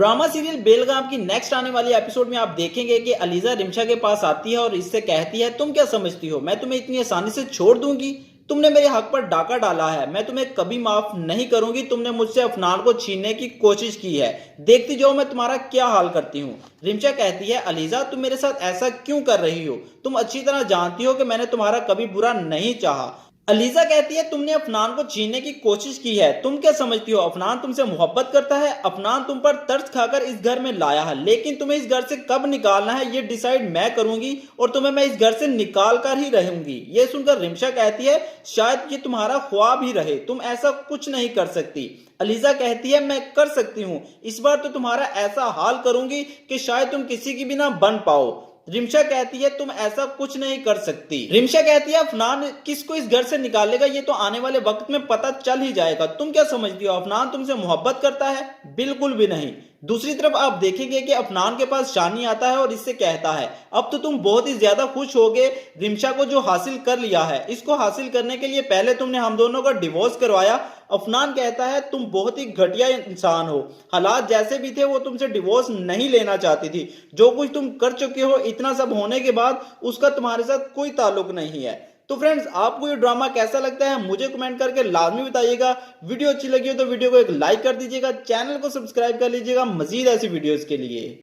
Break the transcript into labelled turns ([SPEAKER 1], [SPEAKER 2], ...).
[SPEAKER 1] Drama serial बेलगाम की next आने वाली एपिसोड में आप देखेंगे कि अलीजा रिमशा के पास आती है और इससे कहती है, तुम क्या समझती हो मैं तुम्हें इतनी आसानी से छोड़ दूंगी? तुमने मेरे हक पर डाका डाला है, मैं तुम्हें कभी माफ नहीं करूंगी। तुमने मुझसे अफनान को छीनने की कोशिश की है, देखती जाओ मैं तुम्हारा क्या हाल करती हूँ। रिमशा कहती है, अलीजा तुम मेरे साथ ऐसा क्यों कर रही हो? तुम अच्छी तरह जानती हो कि मैंने तुम्हारा कभी बुरा नहीं चाहा। अलीजा कहती है, तुमने अफनान को छीनने की कोशिश की है, तुम क्या समझती हो अफनान तुमसे मोहब्बत करता है? अफनान तुम पर तरस खाकर इस घर में लाया है, लेकिन तुम्हें इस घर से कब निकालना है ये डिसाइड मैं करूंगी और तुम्हें मैं इस घर से निकाल कर ही रहूंगी। ये सुनकर रिमशा कहती है, शायद ये तुम्हारा ख्वाब ही रहे, तुम ऐसा कुछ नहीं कर सकती। अलीजा कहती है, मैं कर सकती हूँ, इस बार तो तुम्हारा ऐसा हाल करूंगी कि शायद तुम किसी की भी ना बन पाओ। रिमशा कहती है, तुम ऐसा कुछ नहीं कर सकती। रिमशा कहती है, अफनान किसको इस घर से निकालेगा ये तो आने वाले वक्त में पता चल ही जाएगा। तुम क्या समझती हो अफनान तुमसे मोहब्बत करता है? बिल्कुल भी नहीं। दूसरी तरफ आप देखेंगे कि अफनान के पास शानी आता है और इससे कहता है, अब तो तुम बहुत ही ज्यादा खुश होगे रिमशा को जो हासिल कर लिया है। इसको हासिल करने के लिए पहले तुमने हम दोनों का डिवोर्स करवाया। अफनान कहता है, तुम बहुत ही घटिया इंसान हो, हालात जैसे भी थे वो तुमसे डिवोर्स नहीं लेना चाहती थी। जो कुछ तुम कर चुके हो इतना सब होने के बाद उसका तुम्हारे साथ कोई ताल्लुक नहीं है। तो फ्रेंड्स, आपको ये ड्रामा कैसा लगता है मुझे कमेंट करके लाजमी बताइएगा। वीडियो अच्छी लगी हो तो वीडियो को एक लाइक कर दीजिएगा, चैनल को सब्सक्राइब कर लीजिएगा मजीद ऐसी वीडियोस के लिए।